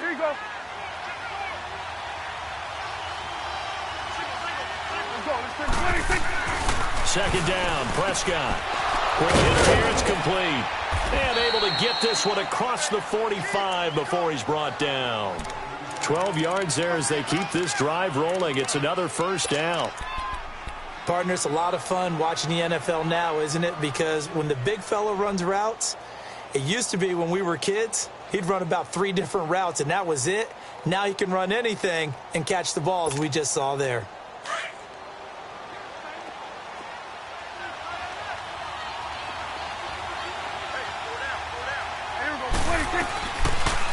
Here you go. Second down, Prescott. Quick hit here, it's complete. And able to get this one across the 45 before he's brought down. 12 yards there as they keep this drive rolling. It's another first down. Partner, it's a lot of fun watching the NFL now, isn't it? Because when the big fella runs routes, it used to be when we were kids, he'd run about 3 different routes, and that was it. Now he can run anything and catch the ball, as we just saw there.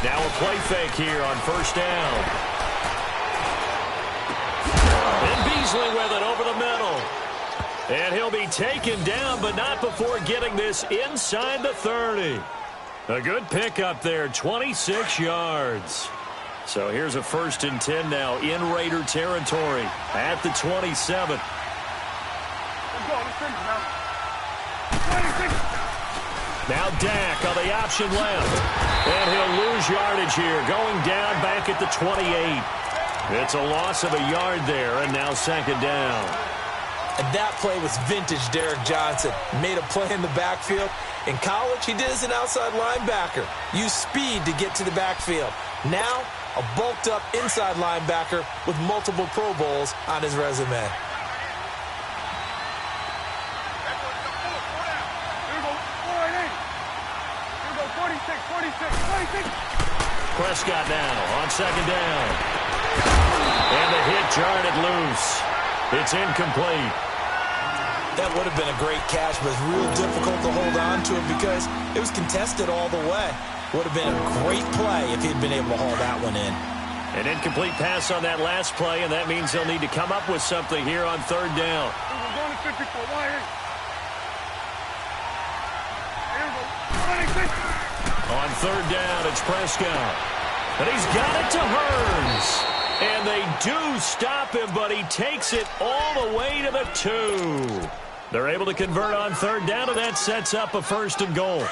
Now a play fake here on first down. And Beasley with it over the middle. And he'll be taken down, but not before getting this inside the 30. A good pickup there, 26 yards. So here's a 1st and 10 now in Raider territory at the 27. Now Dak on the option left. And he'll lose yardage here, going down back at the 28. It's a loss of a yard there, and now second down. And that play was vintage Derek Johnson. Made a play in the backfield. In college, he did as an outside linebacker. Used speed to get to the backfield. Now, a bulked-up inside linebacker with multiple Pro Bowls on his resume. Prescott now on second down. And the hit jarred it loose. It's incomplete. That would have been a great catch, but it's real difficult to hold on to it because it was contested all the way. Would have been a great play if he'd been able to haul that one in. An incomplete pass on that last play, and that means they'll need to come up with something here on third down. On third down, it's Prescott. And he's got it to Hearns. And they do stop him, but he takes it all the way to the 2. They're able to convert on third down, and that sets up a 1st and goal.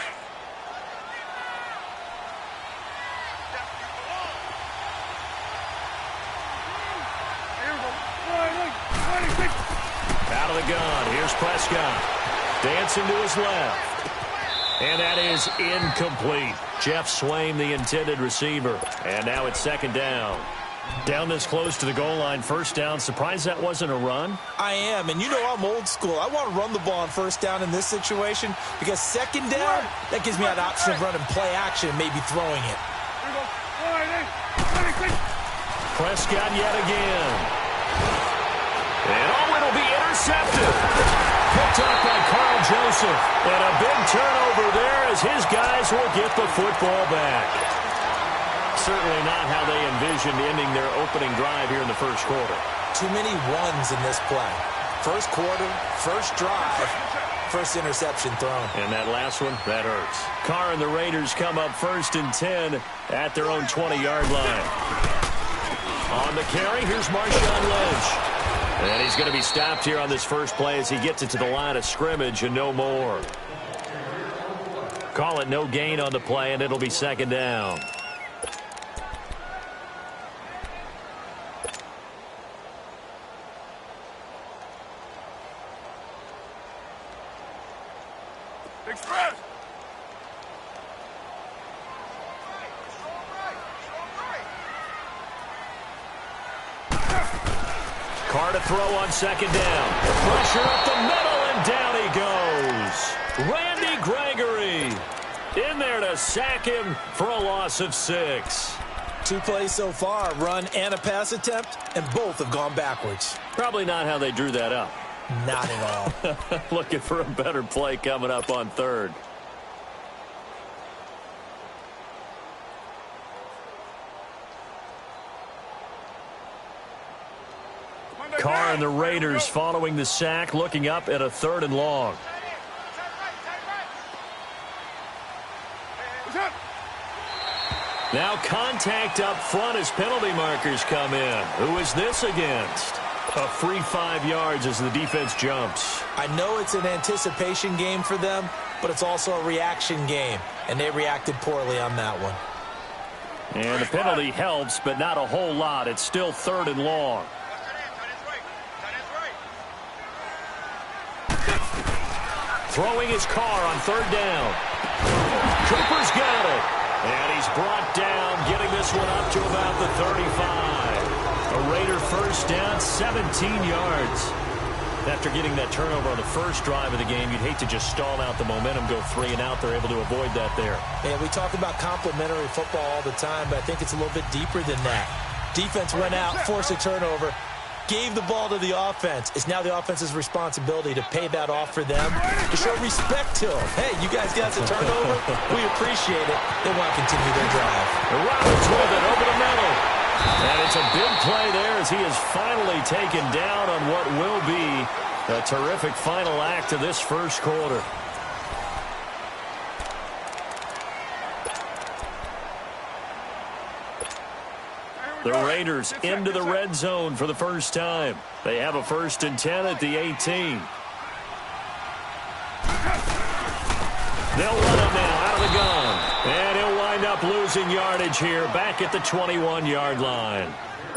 Out of the gun, here's Prescott. Dancing to his left. And that is incomplete. Jeff Swain, the intended receiver. And now it's second down. Down this close to the goal line, first down. Surprised that wasn't a run? I am, and you know I'm old school. I want to run the ball on first down in this situation because second down, that gives me an option of running play action and maybe throwing it. Prescott yet again. And it'll be intercepted. Picked up by Carl Joseph. And a big turnover there as his guys will get the football back. Certainly not how they envisioned ending their opening drive here in the first quarter. Too many ones in this play. First quarter, first drive, first interception thrown. And that last one, that hurts. Carr and the Raiders come up 1st and 10 at their own 20-yard line. On the carry, here's Marshawn Lynch. And he's going to be stopped here on this first play as he gets it to the line of scrimmage and no more. Call it no gain on the play, and it'll be second down. Express! Carr to throw on second down. Pressure up the middle, and down he goes. Randy Gregory in there to sack him for a loss of 6. 2 plays so far, run and a pass attempt, and both have gone backwards. Probably not how they drew that up. Not at all. Looking for a better play coming up on third. Carr and the Raiders following the sack, looking up at a 3rd and long. Now contact up front as penalty markers come in. Who is this against? A free 5 yards as the defense jumps. I know it's an anticipation game for them, but it's also a reaction game, and they reacted poorly on that one. And the penalty helps, but not a whole lot. It's still 3rd and long. Throwing his car on 3rd down. Cooper's got it. And he's brought down, getting this one up to about the 35. A Raider first down, 17 yards. After getting that turnover on the first drive of the game, you'd hate to just stall out the momentum, go 3 and out. They're able to avoid that there. And we talk about complementary football all the time, but I think it's a little bit deeper than that. Defense went out, forced a turnover, gave the ball to the offense. It's now the offense's responsibility to pay that off for them, to show respect to them. Hey, you guys got the turnover. We appreciate it. They want to continue their drive. Roberts with it over the middle. And it's a big play there as he is finally taken down on what will be a terrific final act of this first quarter. The Raiders into the red zone for the first time. They have a 1st and 10 at the 18. They'll run him now out of the gun. And he'll wind up losing yardage here back at the 21-yard line.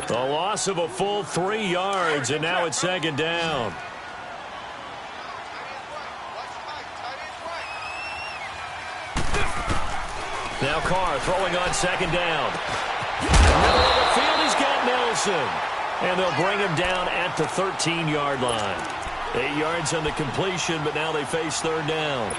The loss of a full 3 yards, and now it's 2nd down. Now Carr throwing on 2nd down. Middle of the field, he's got Nelson. And they'll bring him down at the 13-yard line. 8 yards on the completion, but now they face 3rd down.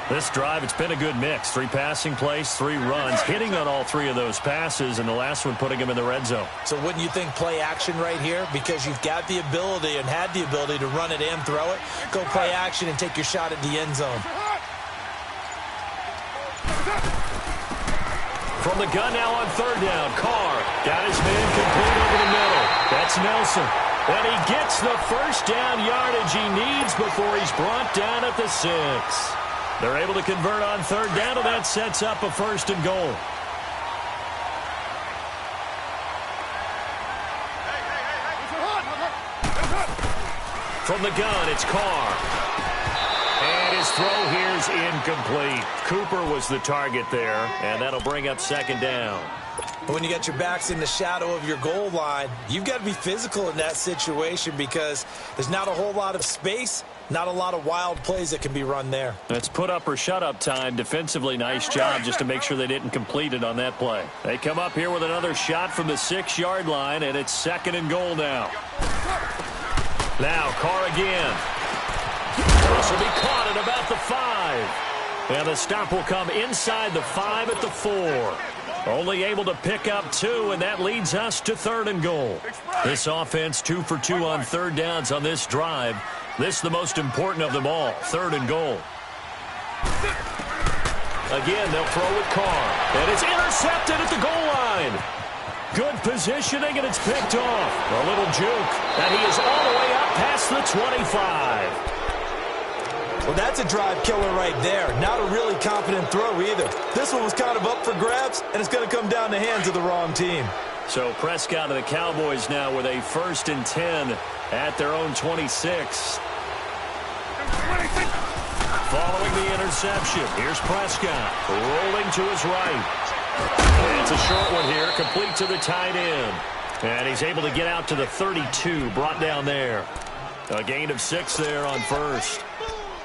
This drive, it's been a good mix. 3 passing plays, 3 runs, hitting on all 3 of those passes, and the last one putting him in the red zone. So wouldn't you think play action right here? Because you've got the ability and had the ability to run it and throw it. Go play action and take your shot at the end zone. From the gun now on 3rd down. Carr got his man complete over the middle. That's Nelson. And he gets the first down yardage he needs before he's brought down at the 6. They're able to convert on 3rd down, and that sets up a 1st and goal. From the gun, it's Carr. And his throw here's incomplete. Cooper was the target there, and that'll bring up 2nd down. When you got your backs in the shadow of your goal line, you've got to be physical in that situation because there's not a whole lot of space, not a lot of wild plays that can be run there. That's put up or shut up time. Defensively, nice job just to make sure they didn't complete it on that play. They come up here with another shot from the 6-yard line, and it's 2nd and goal now. Now Carr again. This will be caught at about the 5. And the stop will come inside the 5 at the 4. Only able to pick up 2, and that leads us to 3rd and goal. This offense 2 for 2 on 3rd downs on this drive. This the most important of them all, 3rd and goal. Again, they'll throw with Carr. And it's intercepted at the goal line. Good positioning, and it's picked off. A little juke. And he is all the way up past the 25. Well, that's a drive killer right there. Not a really confident throw either. This one was kind of up for grabs, and it's going to come down the hands of the wrong team. So Prescott and the Cowboys now with a 1st and 10 at their own 26. Following the interception, here's Prescott rolling to his right. And it's a short one here, complete to the tight end. And he's able to get out to the 32, brought down there. A gain of 6 there on 1st.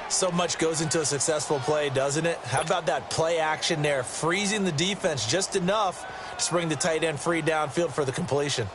So much goes into a successful play, doesn't it? How about that play action there, freezing the defense just enough to bring the tight end free downfield for the completion.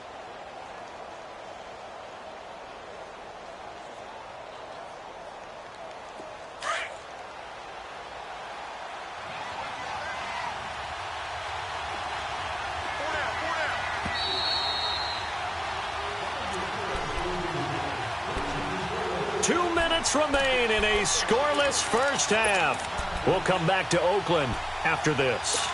Remain in a scoreless first half. We'll come back to Oakland after this.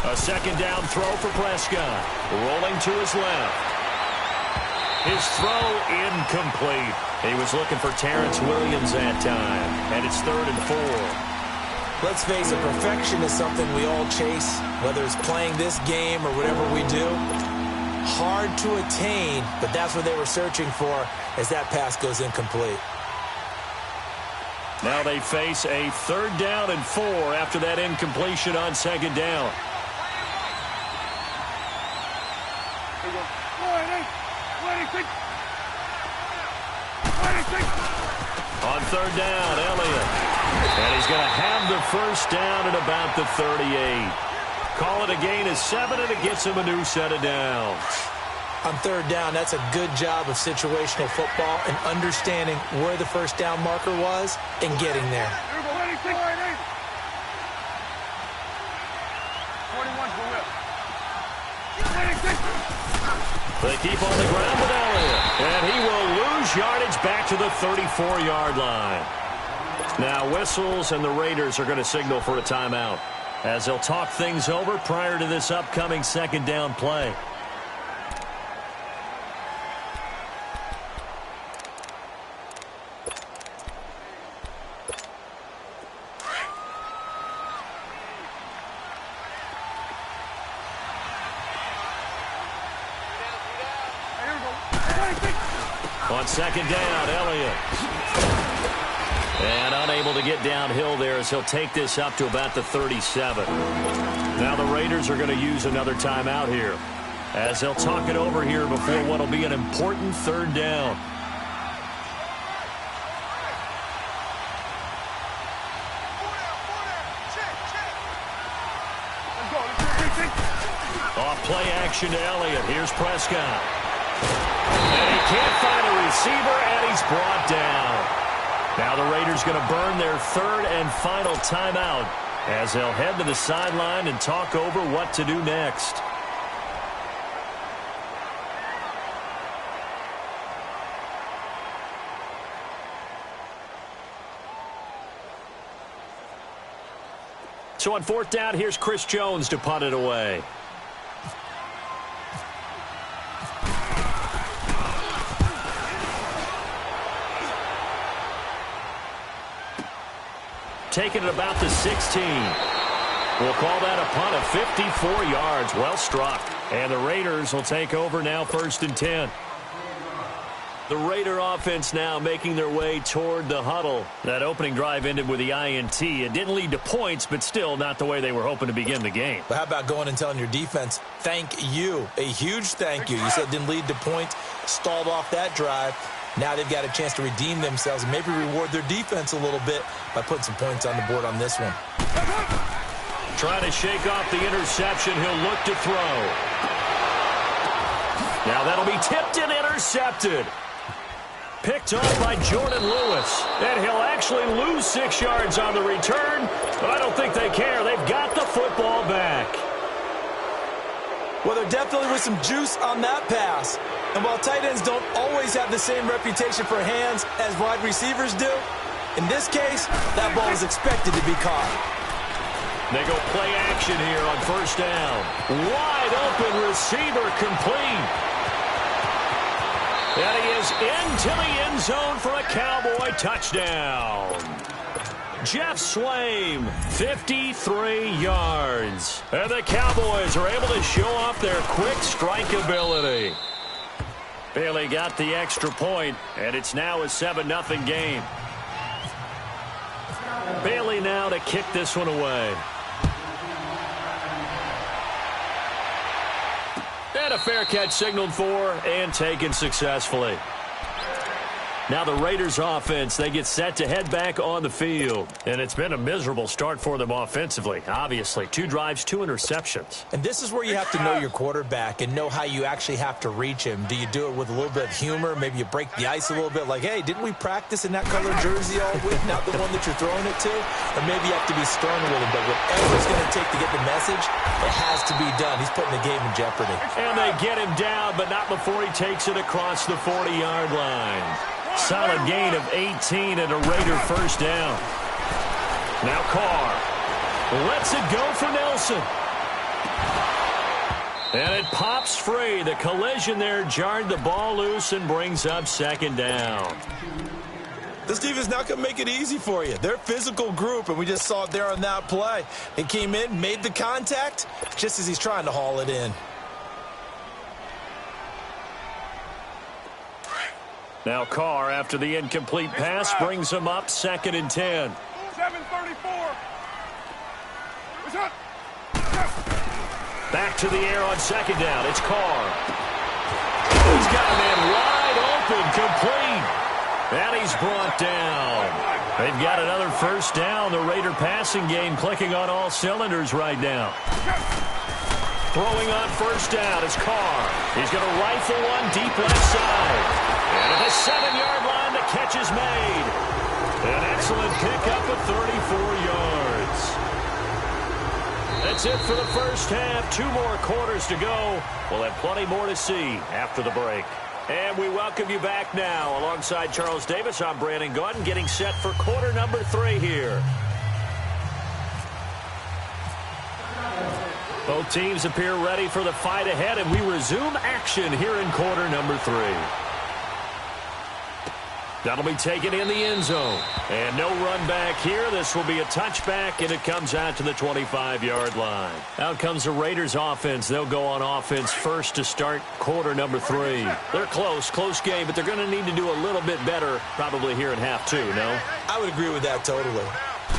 A 2nd down throw for Prescott. Rolling to his left. His throw incomplete. He was looking for Terrence Williams that time. And it's 3rd and 4. Let's face it, perfection is something we all chase, whether it's playing this game or whatever we do. Hard to attain, but that's what they were searching for as that pass goes incomplete. Now they face a 3rd down and 4 after that incompletion on 2nd down. On 3rd down, Elliott. And he's going to have the 1st down at about the 38. Call it a gain of 7, and it gets him a new set of downs. On 3rd down, that's a good job of situational football and understanding where the 1st down marker was and getting there. They keep on the ground with Elliott, and he will lose yardage back to the 34-yard line. Now whistles, and the Raiders are going to signal for a timeout as they'll talk things over prior to this upcoming 2nd down play. On 2nd down, Elliott. And unable to get downhill there as he'll take this up to about the 37. Now the Raiders are going to use another timeout here as they'll talk it over here before what will be an important 3rd down. Off play action to Elliott. Here's Prescott. And he can't find a receiver, and he's brought down. Now the Raiders going to burn their 3rd and final timeout as they'll head to the sideline and talk over what to do next. So on 4th down, here's Chris Jones to punt it away. Taking it about the 16. We'll call that a punt of 54 yards. Well struck. And the Raiders will take over now 1st and 10. The Raider offense now making their way toward the huddle. That opening drive ended with the INT. It didn't lead to points, but still not the way they were hoping to begin the game. But how about going and telling your defense, thank you, a huge thank you. You said it didn't lead to points, stalled off that drive. Now they've got a chance to redeem themselves and maybe reward their defense a little bit by putting some points on the board on this one. Trying to shake off the interception. He'll look to throw. Now that'll be tipped and intercepted. Picked off by Jordan Lewis. And he'll actually lose 6 yards on the return. But I don't think they care. They've got the football back. Well, there definitely was some juice on that pass. And while tight ends don't always have the same reputation for hands as wide receivers do, in this case, that ball is expected to be caught. They go play action here on 1st down. Wide open receiver complete. And he is into the end zone for a Cowboy touchdown. Jeff Swaim, 53 yards. And the Cowboys are able to show off their quick strike ability. Bailey got the extra point, and it's now a 7-0 game. Bailey now to kick this one away. And a fair catch signaled for and taken successfully. Now the Raiders offense, they get set to head back on the field. And it's been a miserable start for them offensively, obviously. 2 drives, 2 interceptions. And this is where you have to know your quarterback and know how you actually have to reach him. Do you do it with a little bit of humor? Maybe you break the ice a little bit like, hey, didn't we practice in that color jersey all week? Not the one that you're throwing it to? Or maybe you have to be stern with him. But whatever it's going to take to get the message, it has to be done. He's putting the game in jeopardy. And they get him down, but not before he takes it across the 40-yard line. Solid gain of 18 and a Raider 1st down. Now Carr lets it go for Nelson. And it pops free. The collision there jarred the ball loose and brings up 2nd down. This defense not going to make it easy for you. They're a physical group, and we just saw it there on that play. He came in, made the contact, just as he's trying to haul it in. Now Carr, after the incomplete pass, brings him up 2nd and 10. 7:34. Back to the air on 2nd down. It's Carr. He's got a man wide open, complete. And he's brought down. They've got another 1st down. The Raider passing game clicking on all cylinders right now. Throwing on 1st down is Carr. He's going to rifle one deep left side. And at the 7-yard line, the catch is made. An excellent pickup of 34 yards. That's it for the 1st half. 2 more quarters to go. We'll have plenty more to see after the break. And we welcome you back now. Alongside Charles Davis, I'm Brandon Gaudin, getting set for quarter number 3 here. Both teams appear ready for the fight ahead, and we resume action here in quarter number 3. That'll be taken in the end zone. And no run back here. This will be a touchback, and it comes out to the 25-yard line. Out comes the Raiders offense. They'll go on offense first to start quarter number 3. They're close game, but they're going to need to do a little bit better probably here in half 2, no? I would agree with that totally.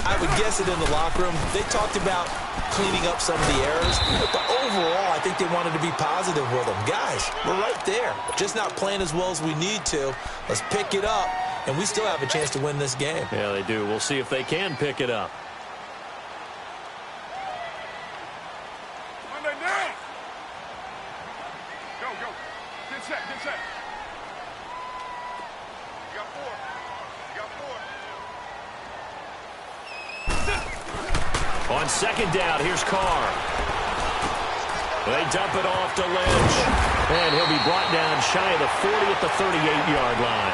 I would guess it in the locker room. They talked about cleaning up some of the errors, but overall, I think they wanted to be positive with them. Guys, we're right there. Just not playing as well as we need to. Let's pick it up, and we still have a chance to win this game. Yeah, they do. We'll see if they can pick it up. Monday down. Go. Get set. You got 4. On 2nd down, here's Carr. They dump it off to Lynch. And he'll be brought down shy of the 40 at the 38-yard line.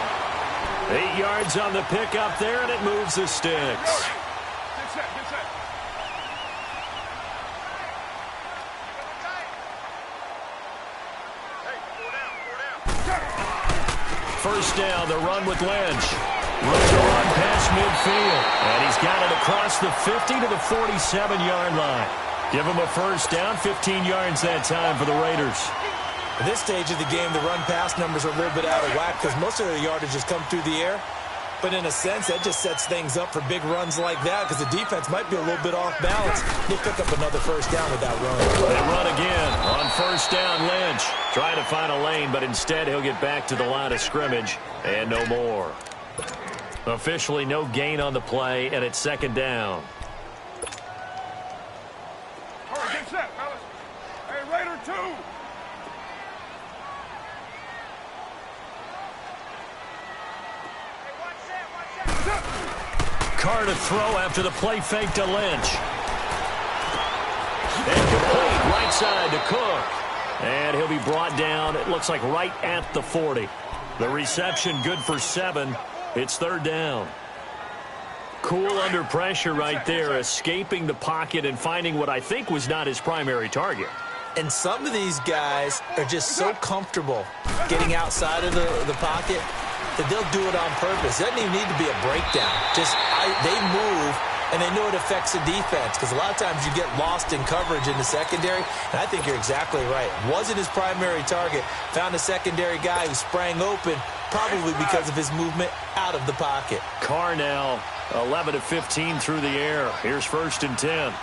8 yards on the pickup there, and it moves the sticks. Get set. 1st down, the run with Lynch. Runs a run past midfield. And he's got it across the 50 to the 47-yard line. Give him a 1st down, 15 yards that time for the Raiders. At this stage of the game, the run-pass numbers are a little bit out of whack because most of their yardage has come through the air. But in a sense, that just sets things up for big runs like that because the defense might be a little bit off balance. They'll pick up another 1st down with that run. They run again on 1st down. Lynch trying to find a lane, but instead he'll get back to the line of scrimmage and no more. Officially no gain on the play, and it's 2nd down. All right, get set, fellas. Hey, Raider 2. Carr to throw after the play fake to Lynch. And complete right side to Cook. And he'll be brought down, it looks like right at the 40. The reception good for 7. It's 3rd down. Cool under pressure right there, escaping the pocket and finding what I think was not his primary target. And some of these guys are just so comfortable getting outside of the pocket that they'll do it on purpose. It doesn't even need to be a breakdown. They move, and they know it affects the defense because a lot of times you get lost in coverage in the secondary, and I think you're exactly right. Wasn't his primary target. Found a secondary guy who sprang open, probably because of his movement out of the pocket. Carr now 11 of 15 through the air. Here's 1st and 10.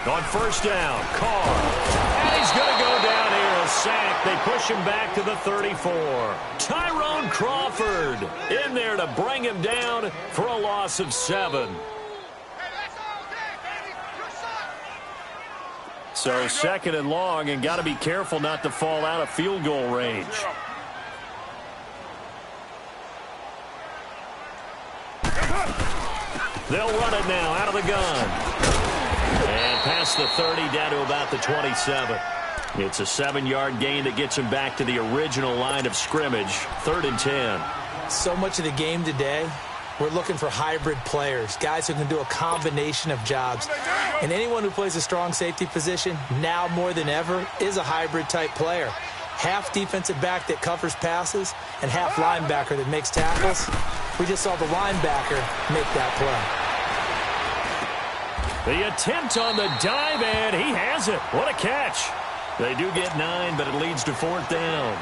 On 1st down, Carr. And he's going to go down here, a sack. They push him back to the 34. Tyrone Crawford in there to bring him down for a loss of 7. So 2nd and long, and got to be careful not to fall out of field goal range. They'll run it now out of the gun. And past the 30 down to about the 27. It's a 7-yard gain that gets him back to the original line of scrimmage. 3rd and 10. So much of the game today, we're looking for hybrid players, guys who can do a combination of jobs. And anyone who plays a strong safety position, now more than ever, is a hybrid-type player. Half defensive back that covers passes and half linebacker that makes tackles. We just saw the linebacker make that play. The attempt on the dive, and he has it. What a catch. They do get 9, but it leads to 4th down.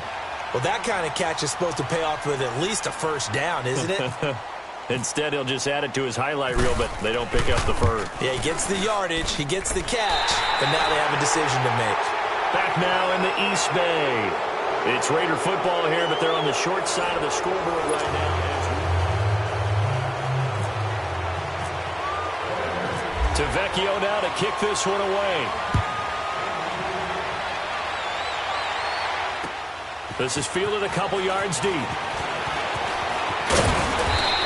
Well, that kind of catch is supposed to pay off with at least a first down, isn't it? Instead, he'll just add it to his highlight reel, but they don't pick up the first. Yeah, he gets the yardage, he gets the catch, but now they have a decision to make. Back now in the East Bay. It's Raider football here, but they're on the short side of the scoreboard right now. To Vecchio now to kick this one away. This is fielded a couple yards deep.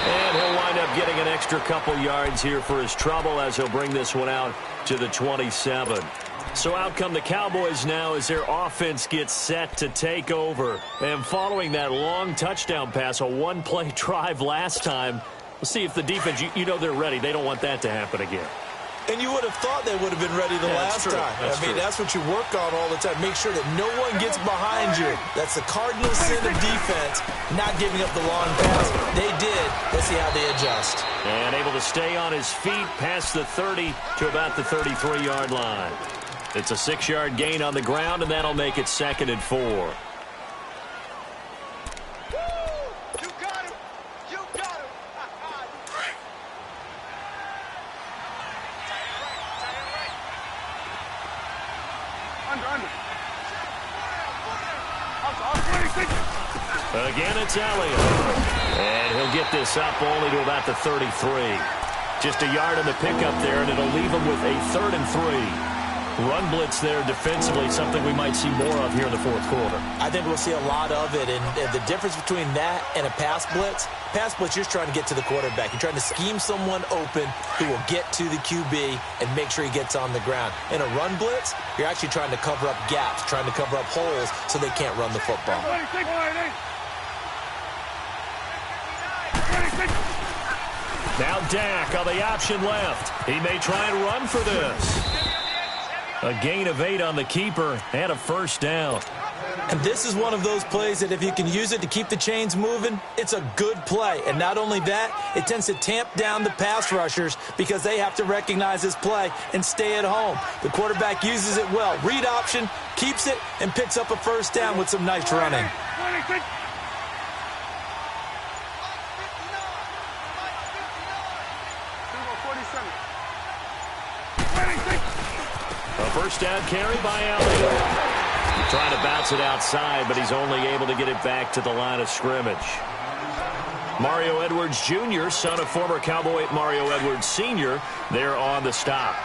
And he'll wind up getting an extra couple yards here for his trouble as he'll bring this one out to the 27. So out come the Cowboys now as their offense gets set to take over. And following that long touchdown pass, a one-play drive last time, we'll see if the defense, you know they're ready. They don't want that to happen again. And you would have thought they would have been ready the last time. That's what you work on all the time. Make sure that no one gets behind you. That's the cardinal sin of defense, not giving up the long pass. They did. Let's see how they adjust. And able to stay on his feet past the 30 to about the 33-yard line. It's a 6-yard gain on the ground, and that'll make it 2nd and 4. Again, it's Elliott. And he'll get this up only to about the 33. Just a yard on the pickup there, and it'll leave him with a 3rd and 3. Run blitz there defensively, something we might see more of here in the 4th quarter. I think we'll see a lot of it, and the difference between that and a pass blitz, you're just trying to get to the quarterback. You're trying to scheme someone open who will get to the QB and make sure he gets on the ground. In a run blitz, you're actually trying to cover up gaps, trying to cover up holes so they can't run the football. Now Dak on the option left. He may try and run for this. A gain of 8 on the keeper and a first down. And this is one of those plays that if you can use it to keep the chains moving, it's a good play. And not only that, it tends to tamp down the pass rushers because they have to recognize this play and stay at home. The quarterback uses it well. Read option, keeps it, and picks up a first down with some nice running. A first down carry by Elliott. Trying to bounce it outside, but he's only able to get it back to the line of scrimmage. Mario Edwards Jr., son of former Cowboy Mario Edwards Sr., there on the stop.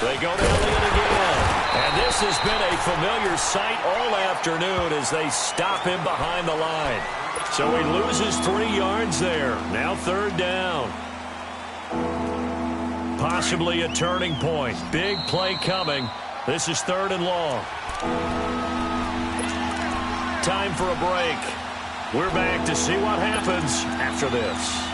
They go to Elliott again. And this has been a familiar sight all afternoon as they stop him behind the line. So he loses 3 yards there. Now 3rd down. Possibly a turning point. Big play coming. This is 3rd and long. Time for a break. We're back to see what happens after this.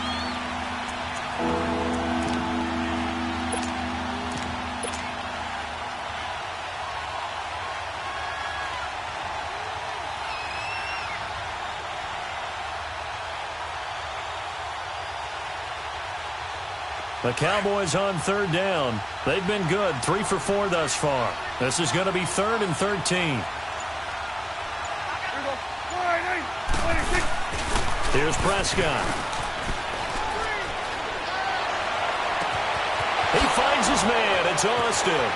The Cowboys on 3rd down. They've been good, 3 for 4 thus far. This is going to be 3rd and 13. Here's Prescott. He finds his man. It's Austin.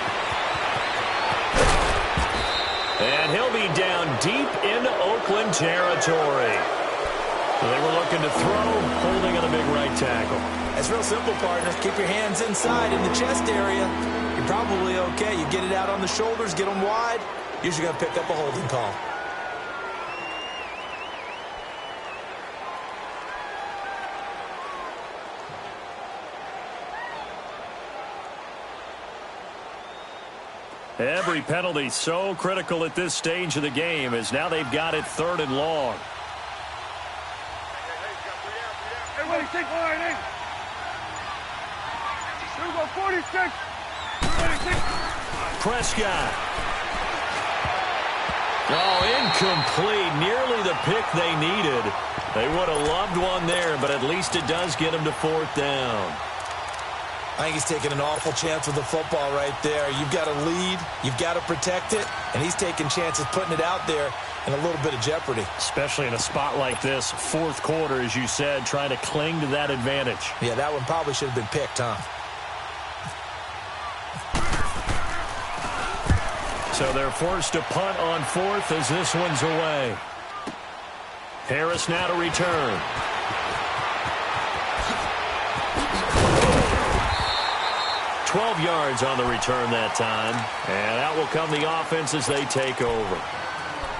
And he'll be down deep into Oakland territory. They were looking to throw, holding on the big right tackle. It's real simple, partner. Keep your hands inside in the chest area. You're probably okay. You get it out on the shoulders, get them wide. Usually got to pick up a holding call. Every penalty so critical at this stage of the game as now they've got it 3rd and long. Prescott. Oh, incomplete. Nearly the pick they needed. They would have loved one there, but at least it does get them to 4th down. I think he's taking an awful chance with the football right there. You've got to lead, you've got to protect it, and he's taking chances putting it out there in a little bit of jeopardy. Especially in a spot like this, 4th quarter, as you said, trying to cling to that advantage. Yeah, that one probably should have been picked, huh? So they're forced to punt on 4th as this one's away. Harris now to return. $12 yards on the return that time. And out will come the offense as they take over.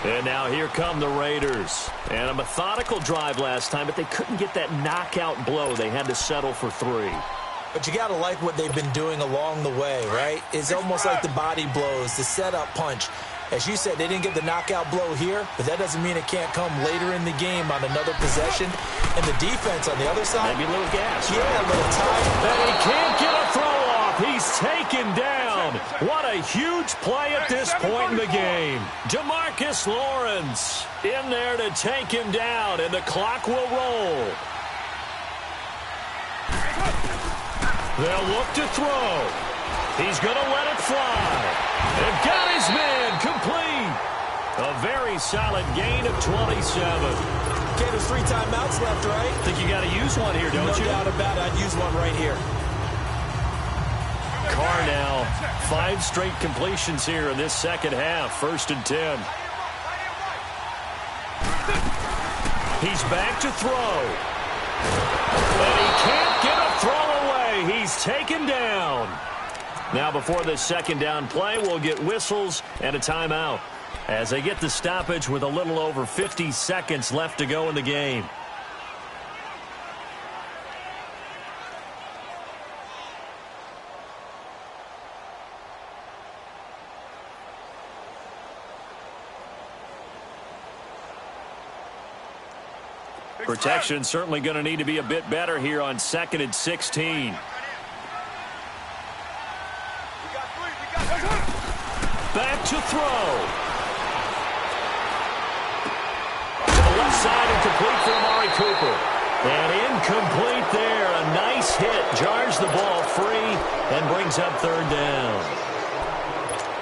And now here come the Raiders. And a methodical drive last time, but they couldn't get that knockout blow. They had to settle for 3. But you got to like what they've been doing along the way, right? It's almost like the body blows, the setup punch. As you said, they didn't get the knockout blow here, but that doesn't mean it can't come later in the game on another possession. And the defense on the other side. Maybe a little gas. Yeah, a little tight. And he can't get a throw off. He's taken down. What a huge play at this point in the game. DeMarcus Lawrence in there to take him down, and the clock will roll. They'll look to throw. He's going to let it fly. They've got his man complete. A very solid gain of 27. Okay, there's 3 timeouts left, right? Think you got to use one here, don't you? No doubt about it. I'd use one right here. Carr now, 5 straight completions here in this second half. 1st and 10. He's back to throw. And he can't get a throw away. He's taken down. Now before this 2nd down play, we'll get whistles and a timeout as they get the stoppage with a little over 50 seconds left to go in the game. Protection certainly going to need to be a bit better here on 2nd and 16. Back to throw. To the left side and complete for Amari Cooper. And incomplete there. A nice hit. Jars the ball free and brings up 3rd down.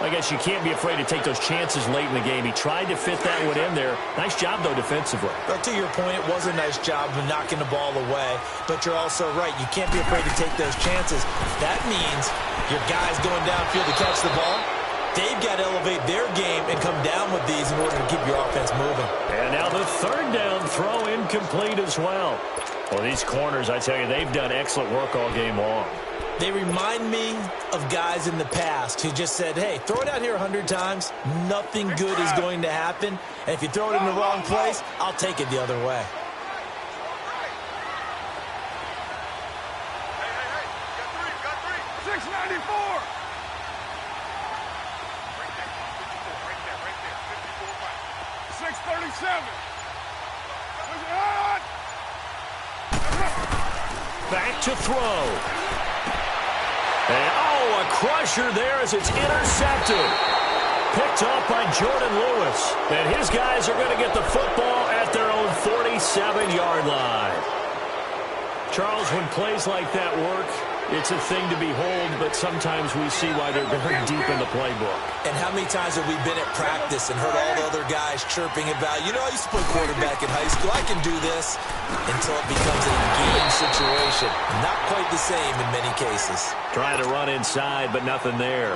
I guess you can't be afraid to take those chances late in the game. He tried to fit that one in there. Nice job, though, defensively. But to your point, it was a nice job of knocking the ball away. But you're also right. You can't be afraid to take those chances. That means your guys going downfield to catch the ball, they've got to elevate their game and come down with these in order to keep your offense moving. And now the 3rd down throw incomplete as well. Well, these corners, I tell you, they've done excellent work all game long. They remind me of guys in the past who just said, hey, throw it out here 100 times. Nothing good is going to happen. And if you throw it in the wrong place, I'll take it the other way. Hey, got three. 694. Right there. 637. Back to throw. And, oh, a crusher there as it's intercepted. Picked off by Jordan Lewis. And his guys are going to get the football at their own 47-yard line. Charles, when plays like that work, it's a thing to behold, but sometimes we see why they're very deep in the playbook. And how many times have we been at practice and heard all the other guys chirping about, you know, I used to play quarterback in high school. I can do this until it becomes a game situation. Not quite the same in many cases. Trying to run inside, but nothing there.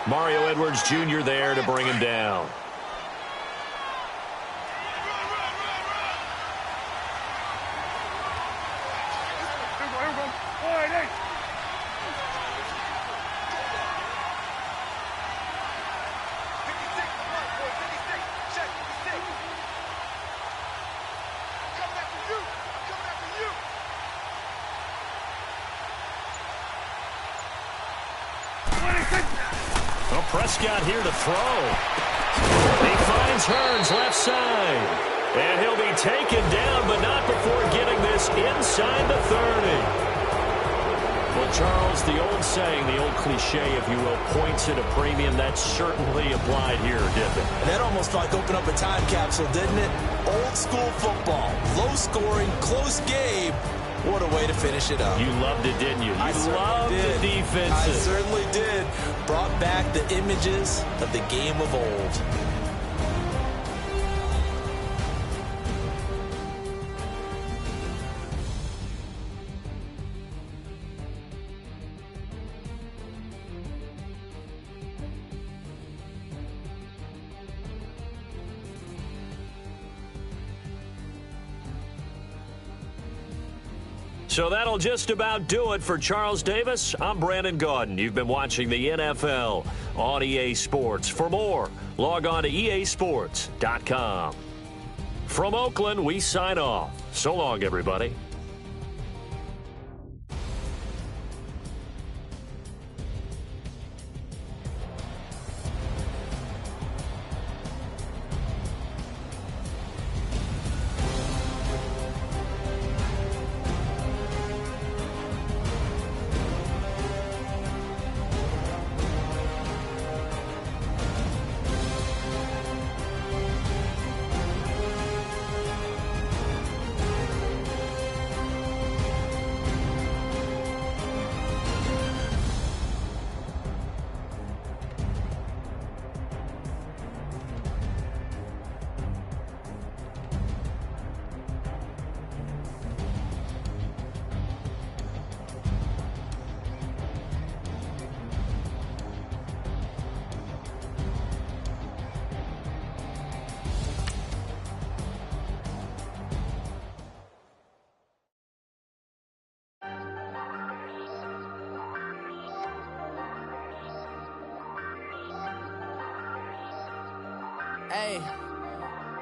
Mario Edwards Jr. there to bring him down. Well, Prescott here to throw. He finds Hearns left side. And he'll be taken down, but not before getting this inside the 30. Well, Charles, the old saying, the old cliche, if you will, points at a premium, that certainly applied here, didn't it? And that almost like opened up a time capsule, didn't it? Old school football, low scoring, close game. What a way to finish it up. You loved it, didn't you? You loved the defenses. I certainly did. Brought back the images of the game of old. So that'll just about do it for Charles Davis. I'm Brandon Gaudin. You've been watching the NFL on EA Sports. For more, log on to easports.com. From Oakland, we sign off. So long, everybody.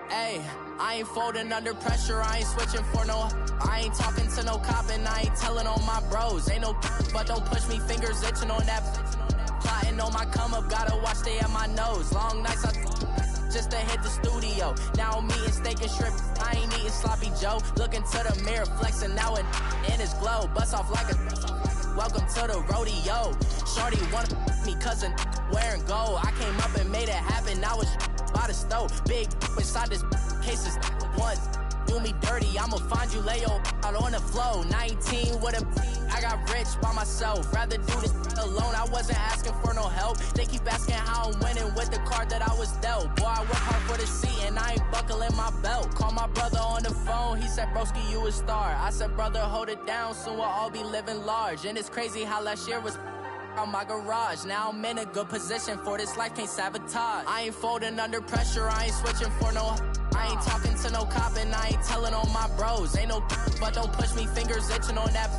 Hey, I ain't folding under pressure, I ain't switching for no. I ain't talking to no cop and I ain't telling on my bros. Ain't no but don't push me, fingers itching on that. Plotting on my come up, gotta watch stay at my nose. Long nights just to hit the studio. Now I'm eating steak and shrimp, I ain't eating sloppy Joe. Looking to the mirror, flexing now it in his glow. Bust off like a welcome to the rodeo. Shorty wanna me cousin wearing gold. I came up and made it happen, now it's by the stove. Big inside this cases once do me dirty, I'ma find you lay out on the floor. 19 with a I got rich by myself, rather do this alone. I wasn't asking for no help, they keep asking how I'm winning with the card that I was dealt. Boy, I work hard for the seat and I ain't buckling my belt. Call my brother on the phone, he said broski you a star. I said brother hold it down, soon we'll all be living large. And it's crazy how last year was on my garage. Now I'm in a good position for this life, can't sabotage. I ain't folding under pressure, I ain't switching for no. I ain't talking to no cop and I ain't telling on my bros. Ain't no but don't push me, fingers itching on that.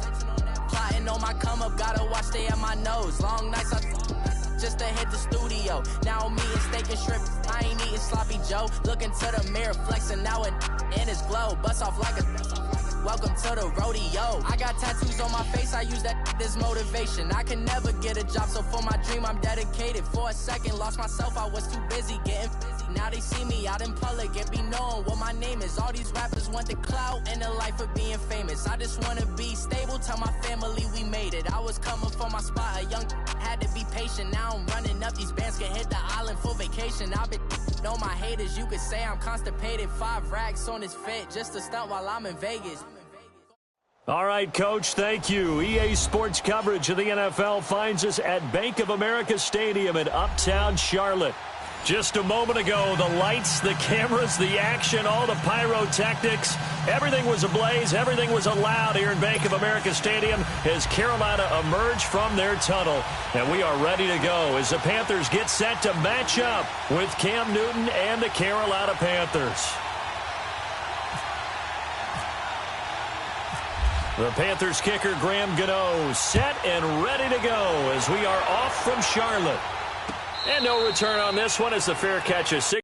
Plotting on my come up, gotta watch stay at my nose. Long nights just to hit the studio. Now I'm eating steak and shrimp, I ain't eating sloppy Joe. Looking to the mirror, flexing now it in his glow. Bust off like a welcome to the rodeo. I got tattoos on my face, I use that as motivation. I can never get a job, so for my dream I'm dedicated. For a second, lost myself, I was too busy getting busy. Now they see me out in public and be knowing what my name is. All these rappers want the clout and the life of being famous. I just wanna be stable, tell my family we made it. I was coming for my spot, a young had to be patient. Now I'm running up, these bands can hit the island for vacation. I've been know my haters, you could say I'm constipated. 5 racks on his fit, just to stunt while I'm in Vegas. All right, Coach, thank you. EA Sports coverage of the NFL finds us at Bank of America Stadium in Uptown Charlotte. Just a moment ago, the lights, the cameras, the action, all the pyrotechnics, everything was ablaze, everything was allowed here in Bank of America Stadium as Carolina emerged from their tunnel. And we are ready to go as the Panthers get set to match up with Cam Newton and the Carolina Panthers. The Panthers kicker, Graham Gano, set and ready to go as we are off from Charlotte. And no return on this one as the fair catch is 6.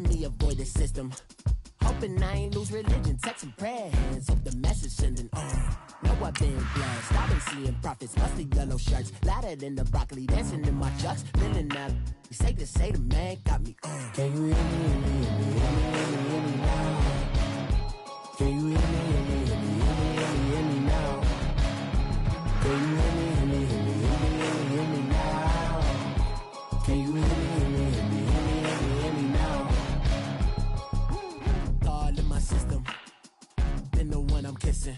me avoid the system. Hoping I ain't lose religion, text some prayer hands. Hope the message sending on. Know I've been blessed. I've been seeing prophets, mostly yellow shirts. Louder than the broccoli, dancing in my chucks. Feeling that. You say to say the man got me on. Can you hear me, hear me, hear me now? Can you hear me, hear me, hear me, hear me now? Can you hear me, hear me, hear me, hear me now? Can you hear me, hear me, hear me, hear me now? All in my system, been the one I'm kissing.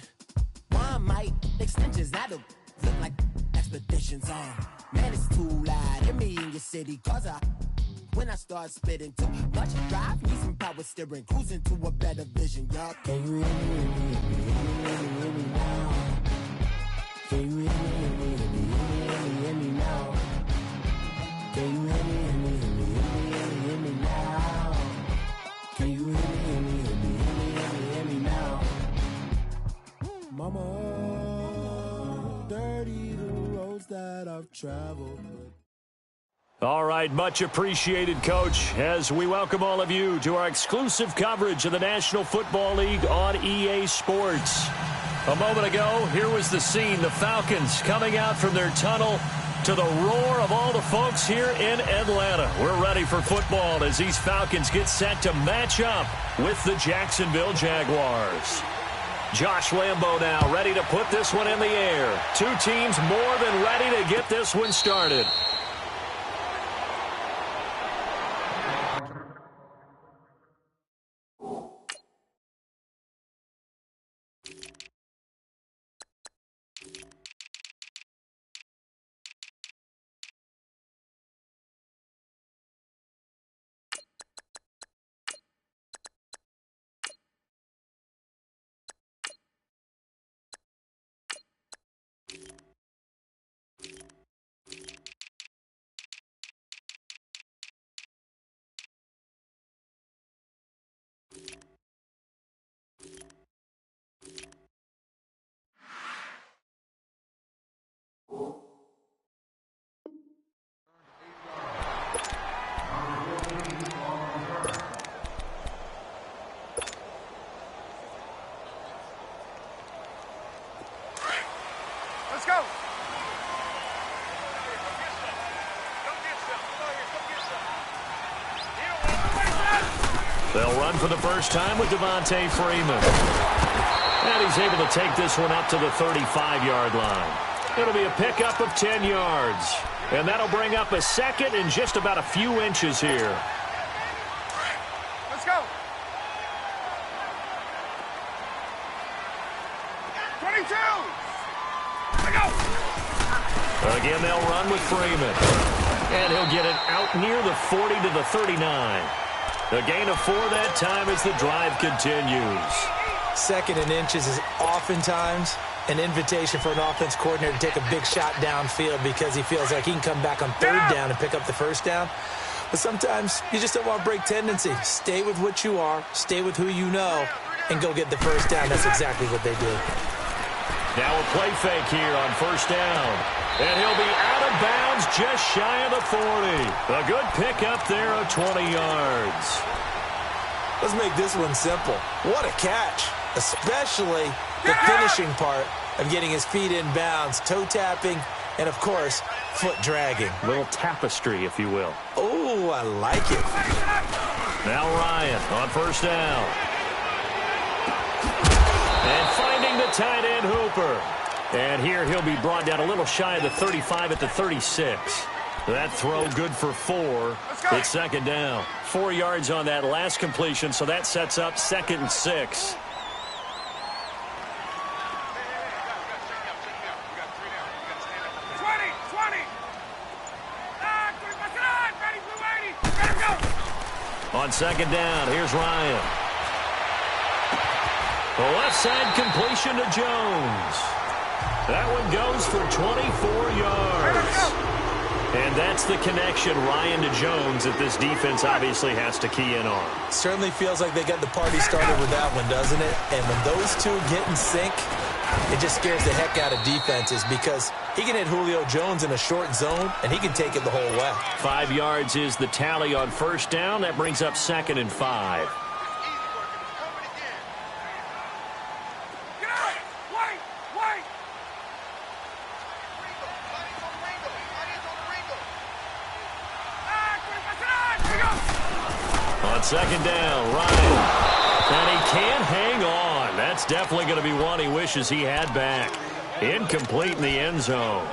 One might extensions that'll look like expeditions on. Man, it's too loud. Hear me in your city, cause when I start spitting too much drive, need some power steering, cruising to a better vision, y'all. Can you hear me, hear me, hear me now? Can you hear me, hear me, hear me now? Can you hear me, hear me, hear me now? Can you hear me, hear me, hear me now? Mama, dirty the roads that I've traveled. All right, much appreciated, Coach, as we welcome all of you to our exclusive coverage of the National Football League on EA Sports. A moment ago, here was the scene, the Falcons coming out from their tunnel to the roar of all the folks here in Atlanta. We're ready for football as these Falcons get set to match up with the Jacksonville Jaguars. Josh Lambo now ready to put this one in the air. Two teams more than ready to get this one started. Let's go. They'll run for the first time with Devontae Freeman. And he's able to take this one up to the 35-yard line. It'll be a pickup of 10 yards. And that'll bring up a second in just about a few inches here. Let's go. 22. Let's go. Again, they'll run with Freeman. And he'll get it out near the 40 to the 39. A gain of 4 that time as the drive continues. Second and inches is oftentimes an invitation for an offense coordinator to take a big shot downfield because he feels like he can come back on third down and pick up the first down. But sometimes you just don't want to break tendency. Stay with what you are, stay with who you know, and go get the first down. That's exactly what they did. Now a play fake here on first down. And he'll be out of bounds just shy of the 40. A good pickup there of 20 yards. Let's make this one simple. What a catch, especially the finishing part of getting his feet in bounds, toe tapping, and, of course, foot dragging. A little tapestry, if you will. Oh, I like it. Now Ryan on first down. And finding the tight end Hooper. And here he'll be brought down a little shy of the 35 at the 36. That throw good for 4. It's second down. 4 yards on that last completion, so that sets up 2nd and 6. On second down, here's Ryan. The left side completion to Jones. That one goes for 24 yards. And that's the connection, Ryan to Jones, that this defense obviously has to key in on. Certainly feels like they got the party started with that one, doesn't it? And when those two get in sync, It just scares the heck out of defenses because he can hit Julio Jones in a short zone, and he can take it the whole way. 5 yards is the tally on first down. That brings up 2nd and 5. On 2nd down, Ryan. And he can't hang on. That's definitely going to be one he wishes he had back. Incomplete in the end zone.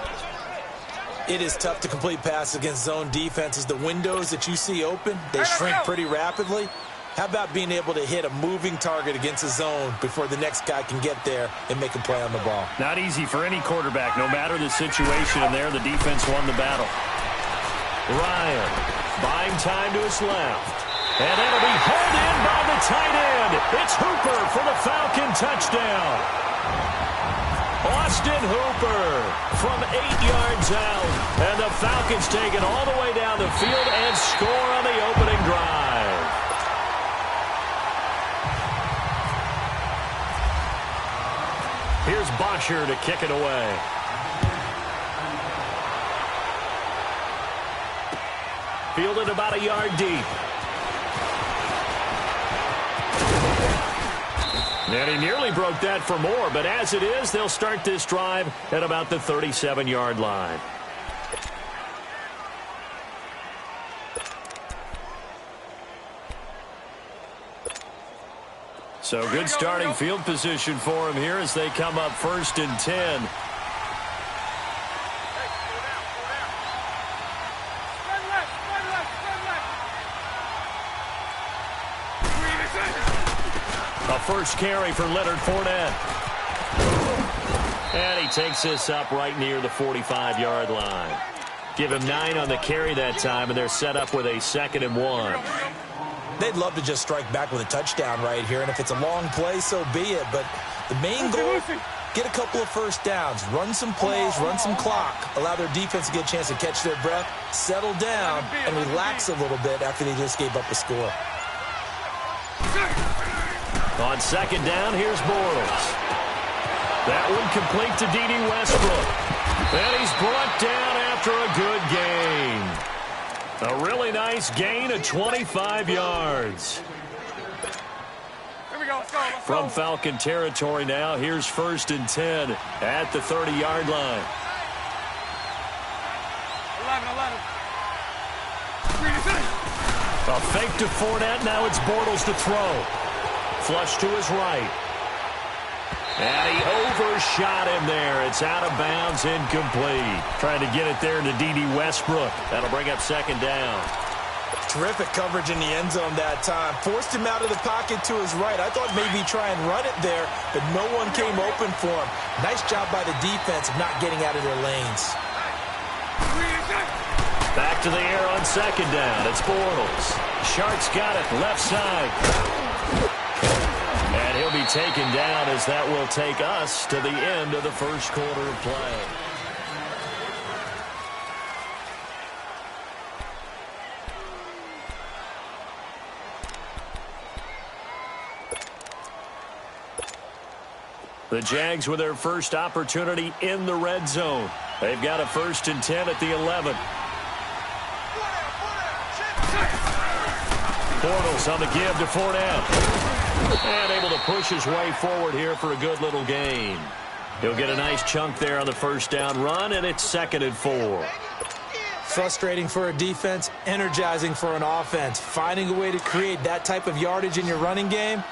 It is tough to complete passes against zone defenses. The windows that you see open, they shrink pretty rapidly. How about being able to hit a moving target against a zone before the next guy can get there and make a play on the ball? Not easy for any quarterback. No matter the situation in there, the defense won the battle. Ryan buying time to his left. And it'll be hauled in by the tight end. It's Hooper for the Falcon touchdown. Austin Hooper from 8 yards out. And the Falcons take it all the way down the field and score on the opening drive. Here's Bosher to kick it away. Fielded about a yard deep. And he nearly broke that for more, but as it is, they'll start this drive at about the 37-yard line. So good starting field position for him here as they come up 1st and 10. First carry for Leonard Fournette. And he takes this up right near the 45-yard line. Give him 9 on the carry that time, and they're set up with a 2nd and 1. They'd love to just strike back with a touchdown right here, and if it's a long play, so be it. But the main goal, get a couple of first downs, run some plays, run some clock, allow their defense to get a chance to catch their breath, settle down, and relax a little bit after they just gave up a score. On 2nd down, here's Bortles. That one complete to D.D. Westbrook. And he's brought down after a good gain. A really nice gain of 25 yards. Here we go, let's go. From Falcon territory now, here's 1st and 10 at the 30-yard line. 11. A fake to Fournette, now it's Bortles to throw. Flush to his right. And he overshot him there. It's out of bounds, incomplete. Trying to get it there to D.D. Westbrook. That'll bring up 2nd down. Terrific coverage in the end zone that time. Forced him out of the pocket to his right. I thought maybe try and run it there, but no one came open for him. Nice job by the defense of not getting out of their lanes. Back to the air on 2nd down. It's Bortles. Shark's got it left side. And he'll be taken down as that will take us to the end of the first quarter of play. The Jags with their first opportunity in the red zone. They've got a 1st and 10 at the 11. Bortles on the give to Fournette. And able to push his way forward here for a good little gain. He'll get a nice chunk there on the 1st down run, and it's 2nd and 4. Frustrating for a defense, energizing for an offense. Finding a way to create that type of yardage in your running game,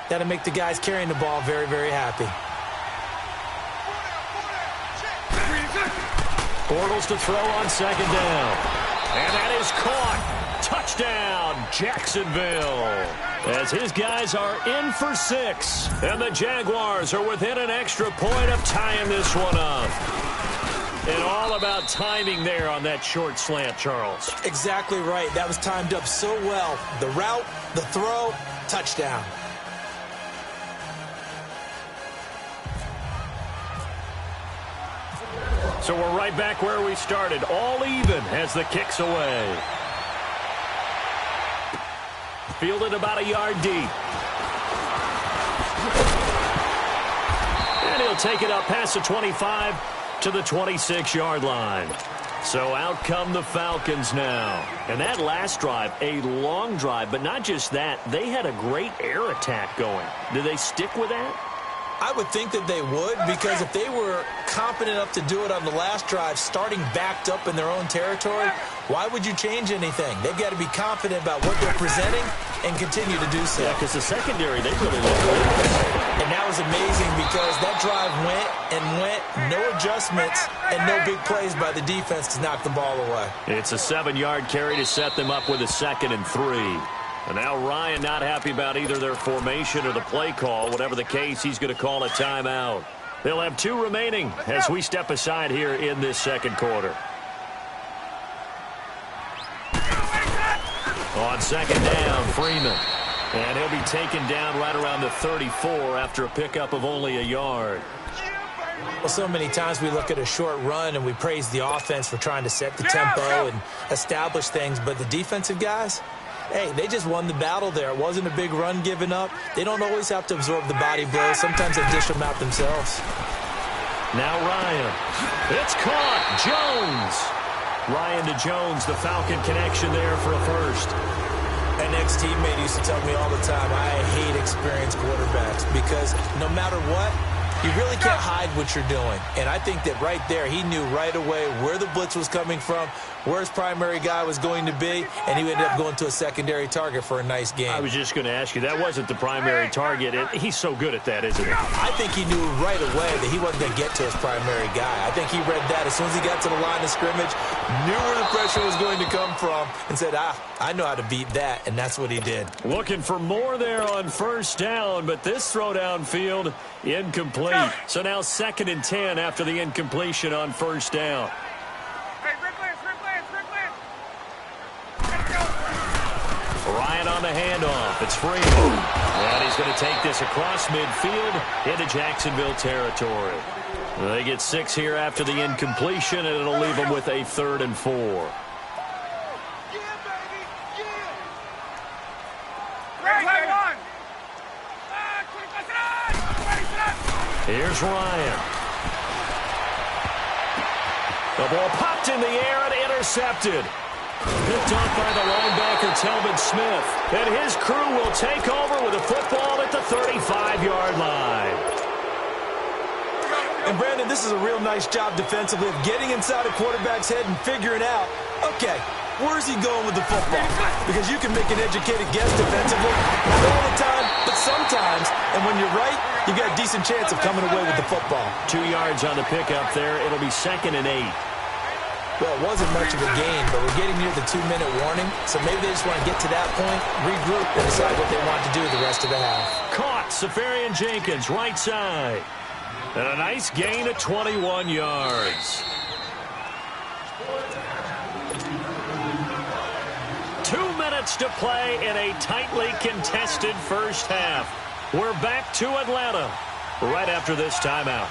that'll make the guys carrying the ball very, very happy. Bortles to throw on 2nd down. And that is caught. Touchdown, Jacksonville. As his guys are in for 6. And the Jaguars are within an extra point of tying this one up. And all about timing there on that short slant, Charles. Exactly right. That was timed up so well. The route, the throw, touchdown. So we're right back where we started. All even as the kick's away. Fielded about a yard deep. And he'll take it up past the 25 to the 26-yard line. So out come the Falcons now. And that last drive, a long drive, but not just that. They had a great air attack going. Do they stick with that? I would think that they would, because if they were competent enough to do it on the last drive, starting backed up in their own territory, why would you change anything? They've got to be confident about what they're presenting and continue to do so. Yeah, because the secondary, they really looked good. And that was amazing because that drive went and went, no adjustments, and no big plays by the defense to knock the ball away. It's a 7-yard carry to set them up with a 2nd and 3. And now Ryan not happy about either their formation or the play call. Whatever the case, he's going to call a timeout. They'll have 2 remaining as we step aside here in this second quarter. On 2nd down, Freeman. And he'll be taken down right around the 34 after a pickup of only a yard. Well, so many times we look at a short run and we praise the offense for trying to set the tempo and establish things. But the defensive guys, hey, they just won the battle there. It wasn't a big run given up. They don't always have to absorb the body blows. Sometimes they dish them out themselves. Now Ryan. It's caught. Jones. Ryan to Jones, the Falcon connection there for a first. An ex-teammate used to tell me all the time, I hate experienced quarterbacks because no matter what, you really can't hide what you're doing. And I think that right there, he knew right away where the blitz was coming from, where his primary guy was going to be, and he ended up going to a secondary target for a nice game. I was just going to ask you, that wasn't the primary target. He's so good at that, isn't he? I think he knew right away that he wasn't going to get to his primary guy. I think he read that as soon as he got to the line of scrimmage, knew where the pressure was going to come from, and said, I know how to beat that, and that's what he did. Looking for more there on first down, but this throw downfield, incomplete. So now 2nd and 10 after the incompletion on first down. Ryan on the handoff. It's Freeman. And he's going to take this across midfield into Jacksonville territory. They get 6 here after the incompletion, and it'll leave them with a 3rd and 4. Here's Ryan. The ball popped in the air and intercepted. Picked off by the linebacker, Telvin Smith. And his crew will take over with a football at the 35-yard line. And, Brandon, this is a real nice job defensively of getting inside a quarterback's head and figuring out, okay, where's he going with the football? Because you can make an educated guess defensively, not all the time, but sometimes. And when you're right, you got a decent chance of coming away with the football. 2 yards on the pickup there. It'll be 2nd and 8. Well, it wasn't much of a gain, but we're getting near the 2-minute warning, so maybe they just want to get to that point, regroup, and decide what they want to do the rest of the half. Caught. Safarian Jenkins, right side. And a nice gain of 21 yards. 2 minutes to play in a tightly contested first half. We're back to Atlanta right after this timeout.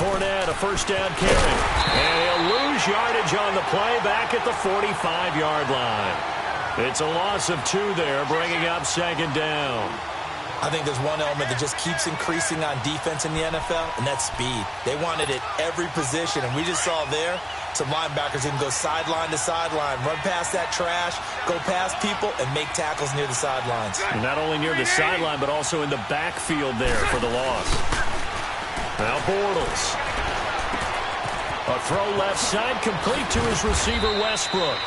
Fournette, a first down carry. And he'll lose yardage on the play back at the 45-yard line. It's a loss of 2 there, bringing up 2nd down. I think there's one element that just keeps increasing on defense in the NFL, and that's speed. They want it at every position, and we just saw there some linebackers who can go sideline to sideline, run past that trash, go past people, and make tackles near the sidelines. Not only near the sideline, but also in the backfield there for the loss. Now Bortles. A throw left side, complete to his receiver, Westbrook.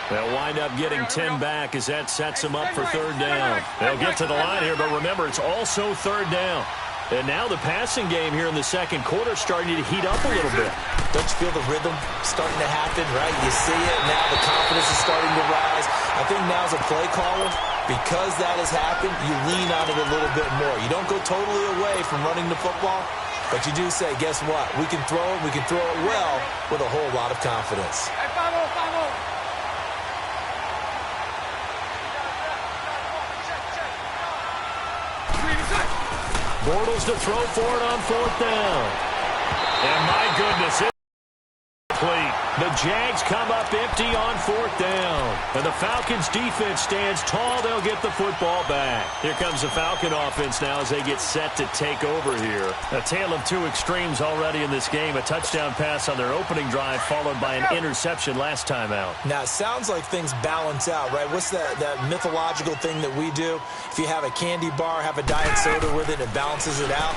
They'll wind up getting 10 back as that sets them up for 3rd down. They'll get to the line here, but remember, it's also 3rd down. And now the passing game here in the second quarter starting to heat up a little bit. Don't you feel the rhythm starting to happen, right? You see it, now the confidence is starting to rise. I think now as a play caller, because that has happened, you lean on it a little bit more. You don't go totally away from running the football, but you do say, guess what? We can throw it, we can throw it well with a whole lot of confidence. Bortles to throw for it on 4th down. And my goodness, it's complete. The Jags come up empty on 4th down. And the Falcons defense stands tall. They'll get the football back. Here comes the Falcon offense now as they get set to take over here. A tale of two extremes already in this game. A touchdown pass on their opening drive followed by an interception last time out. Now, it sounds like things balance out, right? What's that mythological thing that we do? If you have a candy bar, have a diet soda with it, it balances it out.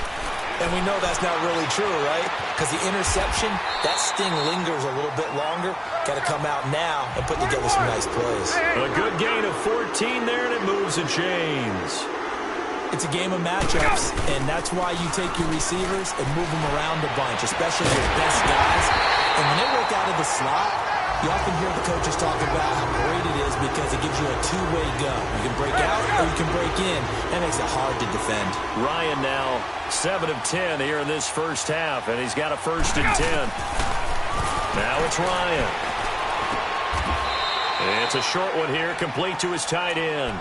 And we know that's not really true, right? Because the interception, that sting lingers a little bit longer. Got to come out now and put together some nice plays. A good gain of 14 there, and it moves and chains. It's a game of matchups, and that's why you take your receivers and move them around a bunch, especially your best guys. And when they work out of the slot, you often hear the coaches talk about how great it is because it gives you a two-way go. You can break out or you can break in. That makes it hard to defend. Ryan now 7 of 10 here in this first half, and he's got a 1st and 10. Now it's Ryan. It's a short one here, complete to his tight end.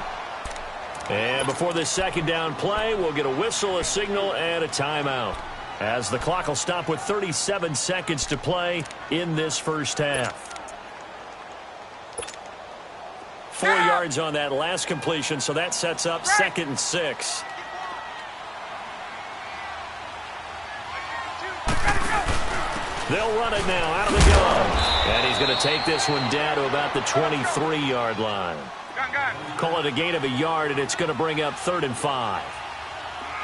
And before this 2nd down play, we'll get a whistle, a signal, and a timeout, as the clock will stop with 37 seconds to play in this first half. 4 yards on that last completion, so that sets up 2nd and 6. They'll run it now out of the gun. And he's going to take this one down to about the 23-yard line. Call it a gain of a yard, and it's going to bring up 3rd and 5.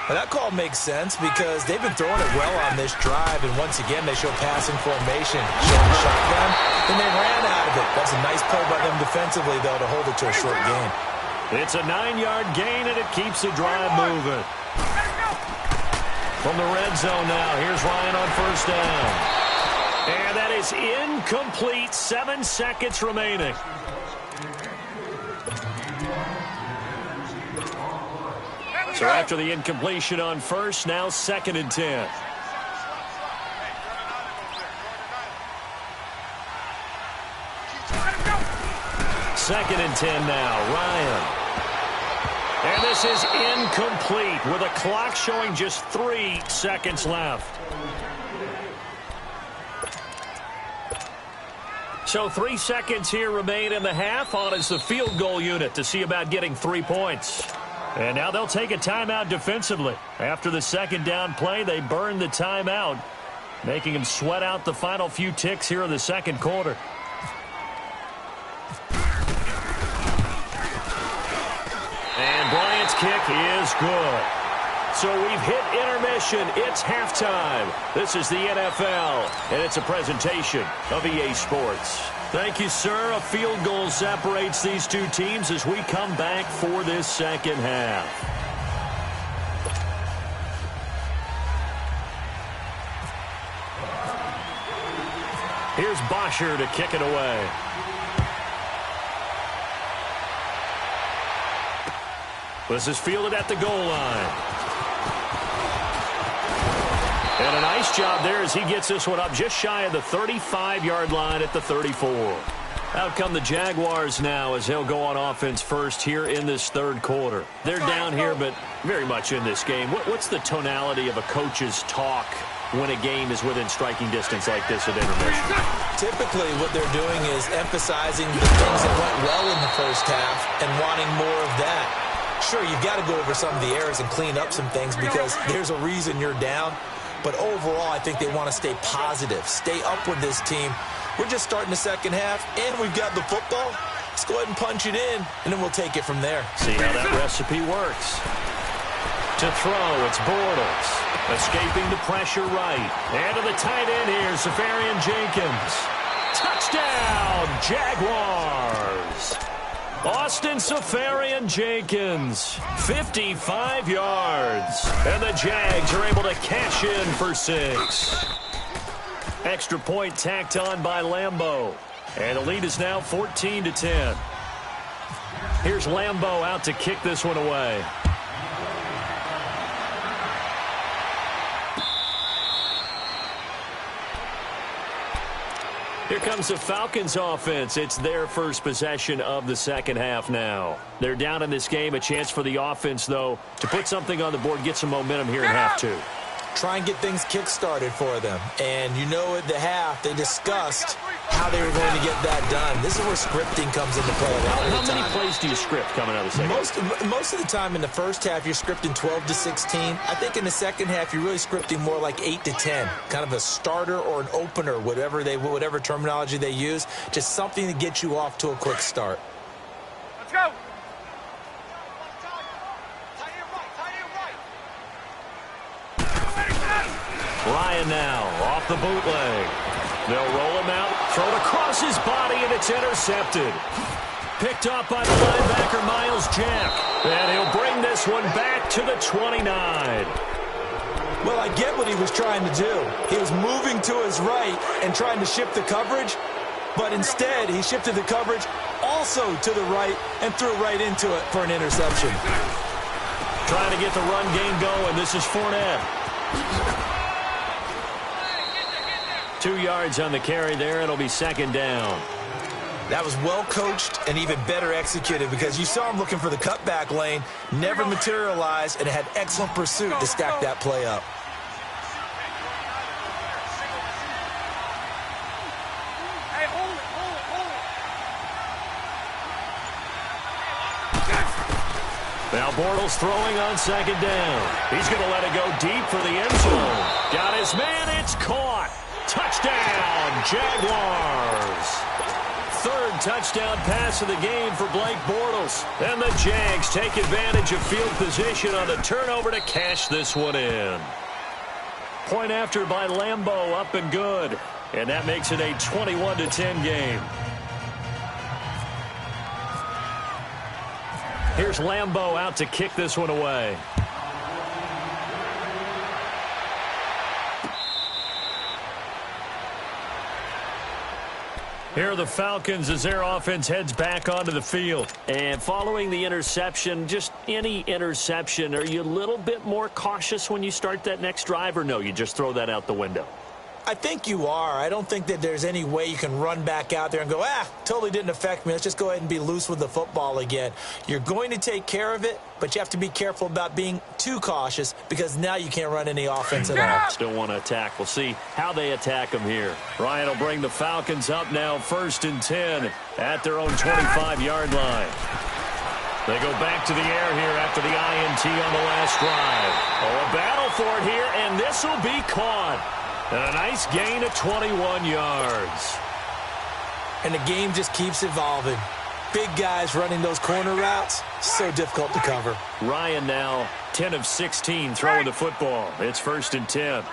Well, that call makes sense because they've been throwing it well on this drive, and once again they show passing formation, showing shotgun, and they ran out of it. That's a nice play by them defensively, though, to hold it to a short gain. It's a 9-yard gain, and it keeps the drive moving. From the red zone now, here's Ryan on 1st down. And that is incomplete. 7 seconds remaining. So after the incompletion on 1st, now 2nd and 10. Second and 10 now, Ryan. And this is incomplete with a clock showing just 3 seconds left. So 3 seconds here remain in the half. On is the field goal unit to see about getting 3 points. And now they'll take a timeout defensively. After the 2nd down play, they burn the timeout, making them sweat out the final few ticks here in the 2nd quarter. And Bryant's kick is good. So we've hit intermission. It's halftime. This is the NFL, and it's a presentation of EA Sports. Thank you, sir. A field goal separates these two teams as we come back for this 2nd half. Here's Bosher to kick it away. This is fielded at the goal line. And a nice job there as he gets this one up just shy of the 35-yard line at the 34. Out come the Jaguars now as they'll go on offense first here in this 3rd quarter. They're down here, but very much in this game. What's the tonality of a coach's talk when a game is within striking distance like this at intermission? Typically, what they're doing is emphasizing the things that went well in the first half and wanting more of that. Sure, you've got to go over some of the errors and clean up some things because there's a reason you're down. But overall, I think they want to stay positive, stay up with this team. We're just starting the 2nd half, and we've got the football. Let's go ahead and punch it in, and then we'll take it from there. See how that recipe works. To throw, it's Bortles. Escaping the pressure right. And to the tight end here, Safarian Jenkins. Touchdown, Jaguars! Austin Safarian Jenkins, 55 yards. And the Jags are able to cash in for 6. Extra point tacked on by Lambeau. And the lead is now 14-10. Here's Lambeau out to kick this one away. Here comes the Falcons offense. It's their first possession of the second half now. They're down in this game. A chance for the offense, though, to put something on the board, get some momentum here in half two. Try and get things kick-started for them. And you know at the half, they discussed how they were going to get that done. This is where scripting comes into play a lot of the time. How many plays do you script coming out of the second? Most of the time in the first half, you're scripting 12 to 16. I think in the second half, you're really scripting more like 8 to 10. Kind of a starter or an opener, whatever terminology they use. Just something to get you off to a quick start. Let's go. Ryan now off the bootleg. They'll roll him out, throw it across his body, and it's intercepted. Picked up by the linebacker, Miles Jack. And he'll bring this one back to the 29. Well, I get what he was trying to do. He was moving to his right and trying to shift the coverage, but instead he shifted the coverage also to the right and threw right into it for an interception. Trying to get the run game going. This is Fournette. 2 yards on the carry there. It'll be second down. That was well coached and even better executed because you saw him looking for the cutback lane, never materialized, and had excellent pursuit to stack that play up. Hey, hold it. Now Bortles throwing on second down. He's going to let it go deep for the end zone. Got his man. It's caught. Touchdown, Jaguars. Third touchdown pass of the game for Blake Bortles. And the Jags take advantage of field position on the turnover to cash this one in. Point after by Lambeau, up and good. And that makes it a 21-10 game. Here's Lambeau out to kick this one away. Here are the Falcons as their offense heads back onto the field. And following the interception, just any interception, are you a little bit more cautious when you start that next drive, or no, you just throw that out the window? I think you are. I don't think that there's any way you can run back out there and go, totally didn't affect me. Let's just go ahead and be loose with the football again. You're going to take care of it, but you have to be careful about being too cautious because now you can't run any offense at all. Still want to attack. We'll see how they attack them here. Ryan will bring the Falcons up now, 1st and 10 at their own 25-yard line. They go back to the air here after the INT on the last drive. Oh, a battle for it here, and this will be caught. And a nice gain of 21 yards. And the game just keeps evolving. Big guys running those corner routes, so difficult to cover. Ryan now 10 of 16 throwing the football. It's 1st and 10.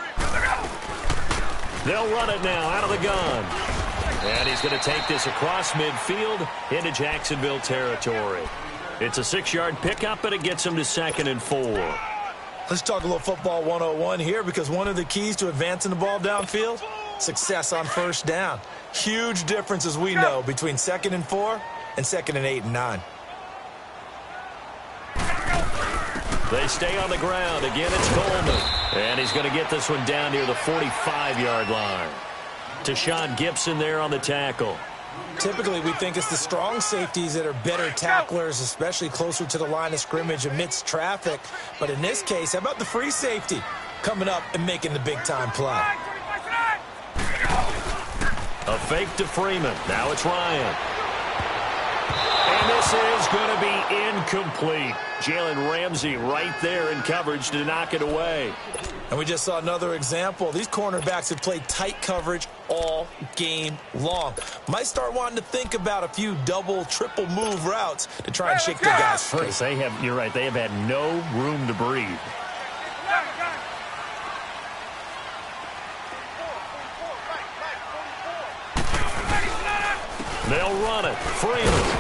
They'll run it now out of the gun. And he's going to take this across midfield into Jacksonville territory. It's a 6-yard pickup, but it gets him to 2nd and 4. Let's talk a little football 101 here because one of the keys to advancing the ball downfield, success on first down. Huge difference, as we know, between 2nd and 4 and 2nd and 8 and 9. They stay on the ground. Again, it's Coleman. And he's going to get this one down near the 45-yard line. Tashawn Gibson there on the tackle. Typically, we think it's the strong safeties that are better tacklers, especially closer to the line of scrimmage amidst traffic. But in this case, how about the free safety coming up and making the big-time play? A fake to Freeman. Now it's Ryan. And this is going to be incomplete. Jalen Ramsey right there in coverage to knock it away. And we just saw another example. These cornerbacks have played tight coverage all game long. Might start wanting to think about a few double, triple move routes to try and shake their guys free. You're right, they have had no room to breathe. They'll run it. Freeman.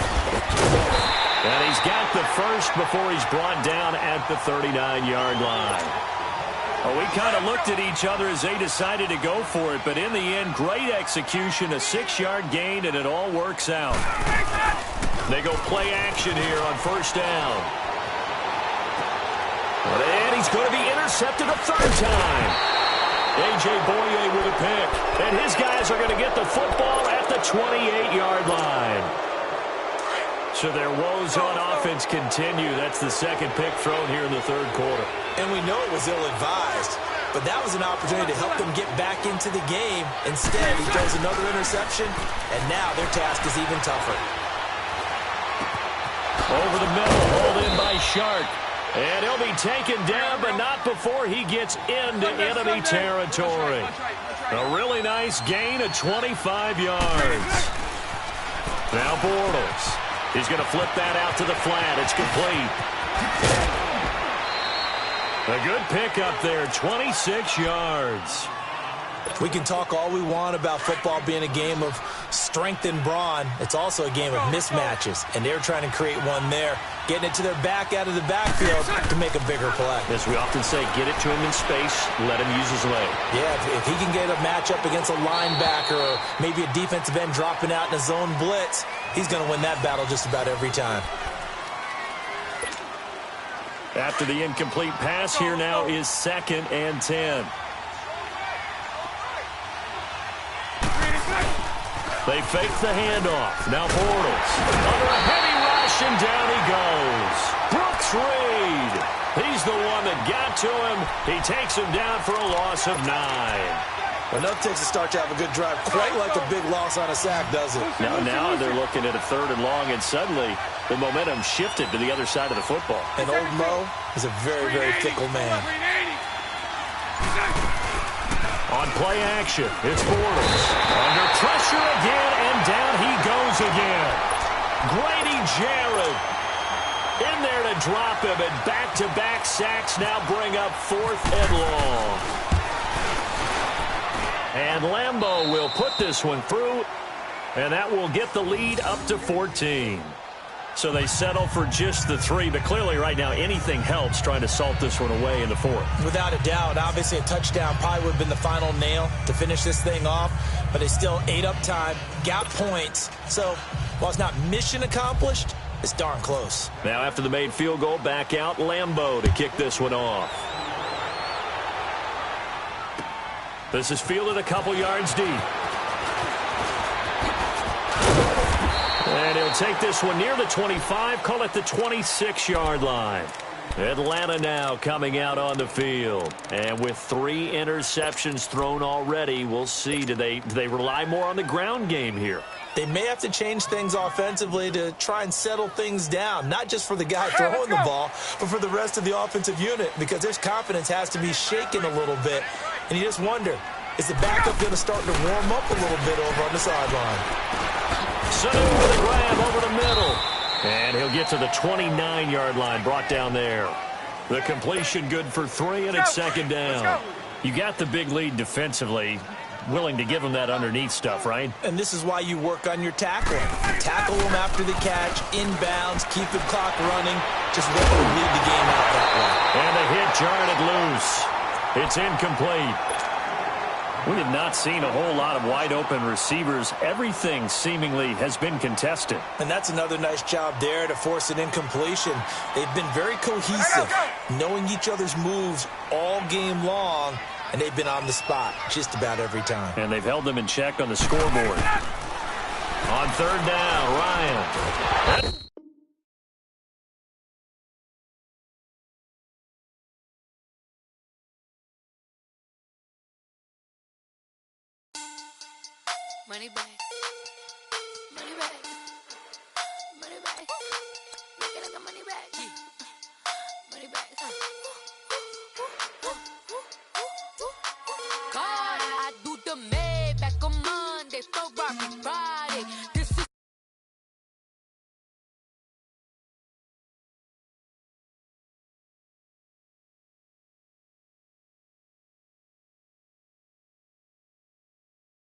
And he's got the first before he's brought down at the 39-yard line. Well, we kind of looked at each other as they decided to go for it, but in the end, great execution, a 6-yard gain, and it all works out. They go play action here on first down. And he's going to be intercepted a third time. A.J. Boye with a pick. And his guys are going to get the football at the 28-yard line. So their woes on offense continue. That's the second pick thrown here in the third quarter. And we know it was ill-advised, but that was an opportunity to help them get back into the game. Instead, he throws another interception, and now their task is even tougher. Over the middle, hauled in by Shark. And he'll be taken down, but not before he gets into enemy territory. A really nice gain of 25 yards. Now Bortles. He's going to flip that out to the flat. It's complete. A good pickup there, 26 yards. We can talk all we want about football being a game of strength and brawn. It's also a game of mismatches, and they're trying to create one there, getting it to their back out of the backfield to make a bigger play. As we often say, get it to him in space, let him use his leg. Yeah, if he can get a matchup against a linebacker or maybe a defensive end dropping out in a zone blitz, he's going to win that battle just about every time. After the incomplete pass, here now is 2nd and 10. They fake the handoff. Now Bortles. Under a heavy rush, and down he goes. Brooks Reed. He's the one that got to him. He takes him down for a loss of 9. Enough takes a start to have a good drive. Quite like a big loss on a sack, does it? Now they're looking at a 3rd and long, and suddenly the momentum shifted to the other side of the football. And old Mo is a very, very fickle man. On play action, it's Bortles. Under pressure again, and down he goes again. Grady Jarrett in there to drop him, and back-to-back sacks now bring up 4th and long. And Lambeau will put this one through, and that will get the lead up to 14. So they settle for just the 3, but clearly right now anything helps trying to salt this one away in the 4th. Without a doubt, obviously a touchdown probably would have been the final nail to finish this thing off, but they still ate up time, got points. So while it's not mission accomplished, it's darn close. Now after the made field goal, back out Lambeau to kick this one off. This is fielded a couple yards deep. And he'll take this one near the 25, call it the 26-yard line. Atlanta now coming out on the field. And with 3 interceptions thrown already, we'll see. Do they rely more on the ground game here? They may have to change things offensively to try and settle things down, not just for the guy throwing the ball, but for the rest of the offensive unit, because their confidence has to be shaken a little bit. And you just wonder, is the backup going to start to warm up a little bit over on the sideline? Sanu with a grab over the middle. And he'll get to the 29-yard line, brought down there. The completion good for 3, and it's 2nd down. You got the big lead defensively. Willing to give them that underneath stuff, right? And this is why you work on your tackling. Tackle them after the catch, inbounds, keep the clock running. Just let them lead the game out that way. And the hit jarred it loose. It's incomplete. We have not seen a whole lot of wide-open receivers. Everything seemingly has been contested. And that's another nice job there to force an incompletion. They've been very cohesive, knowing each other's moves all game long, and they've been on the spot just about every time. And they've held them in check on the scoreboard. On 3rd down, Ryan. Money back.